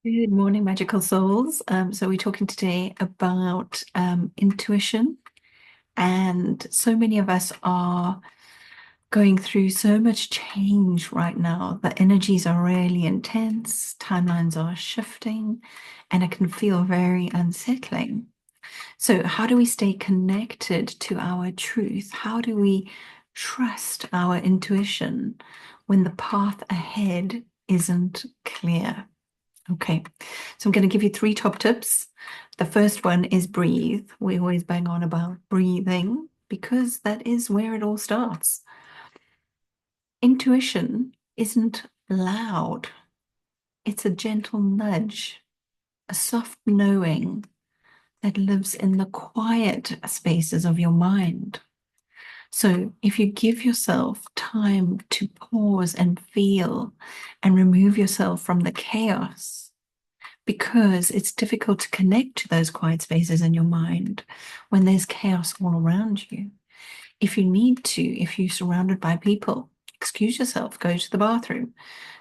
Good morning, magical souls. So we're talking today about intuition, and so many of us are going through so much change right now. The energies are really intense, timelines are shifting, and it can feel very unsettling. So, how do we stay connected to our truth? How do we trust our intuition when the path ahead isn't clear? Okay, so I'm going to give you three top tips. The first one is breathe. We always bang on about breathing because that is where it all starts. Intuition isn't loud, it's a gentle nudge, a soft knowing that lives in the quiet spaces of your mind. So if you give yourself time to pause and feel and remove yourself from the chaos, because it's difficult to connect to those quiet spaces in your mind when there's chaos all around you. If you need to, if you're surrounded by people, excuse yourself, go to the bathroom,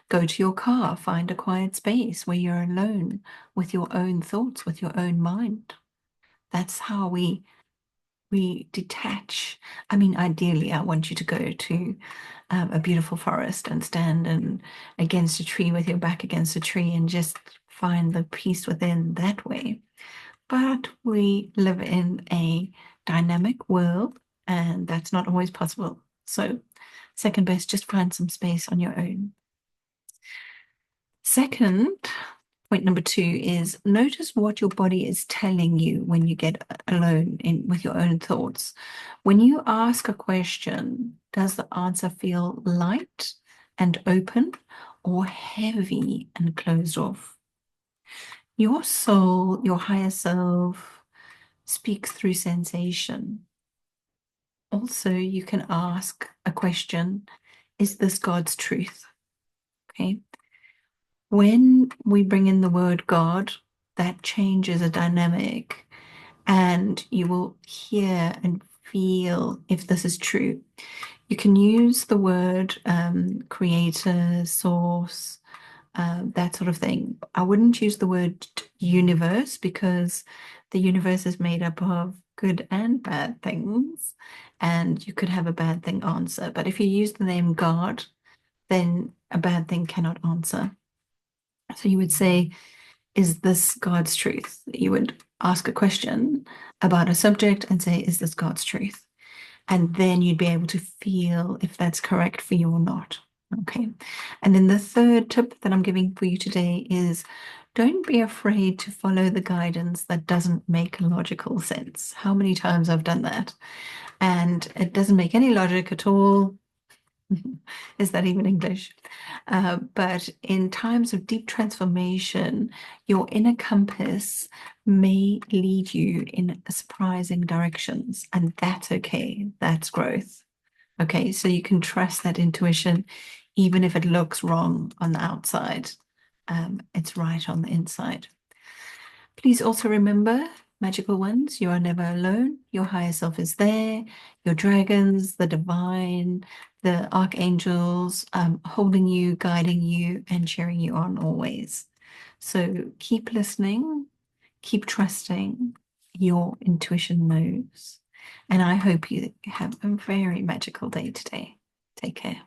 go to your car, find a quiet space where you're alone with your own thoughts, with your own mind. That's how we detach. I mean, ideally, I want you to go to a beautiful forest and stand against a tree with your back against a tree and just find the peace within that way. But we live in a dynamic world, and that's not always possible. So, second best, just find some space on your own. Second, point number two is notice what your body is telling you when you get alone with your own thoughts. When you ask a question, does the answer feel light and open or heavy and closed off? Your soul, your higher self, speaks through sensation. Also, you can ask a question, is this God's truth? Okay. When we bring in the word God, that changes a dynamic, and you will hear and feel if this is true. You can use the word creator, source, that sort of thing. I wouldn't use the word universe because the universe is made up of good and bad things, and you could have a bad thing answer. But if you use the name God, then a bad thing cannot answer. So you would say, is this God's truth? You would ask a question about a subject and say, is this God's truth? And then you'd be able to feel if that's correct for you or not. Okay. And then the third tip that I'm giving for you today is don't be afraid to follow the guidance that doesn't make logical sense. How many times I've done that? And it doesn't make any logic at all. Is that even English? But in times of deep transformation, your inner compass may lead you in surprising directions, and that's okay. That's growth. Okay, so you can trust that intuition, even if it looks wrong on the outside. It's right on the inside. Please also remember, magical ones, you are never alone. Your higher self is there. Your dragons, the divine, the archangels, holding you, guiding you, and cheering you on always. So keep listening, keep trusting. Your intuition knows. And I hope you have a very magical day today. Take care.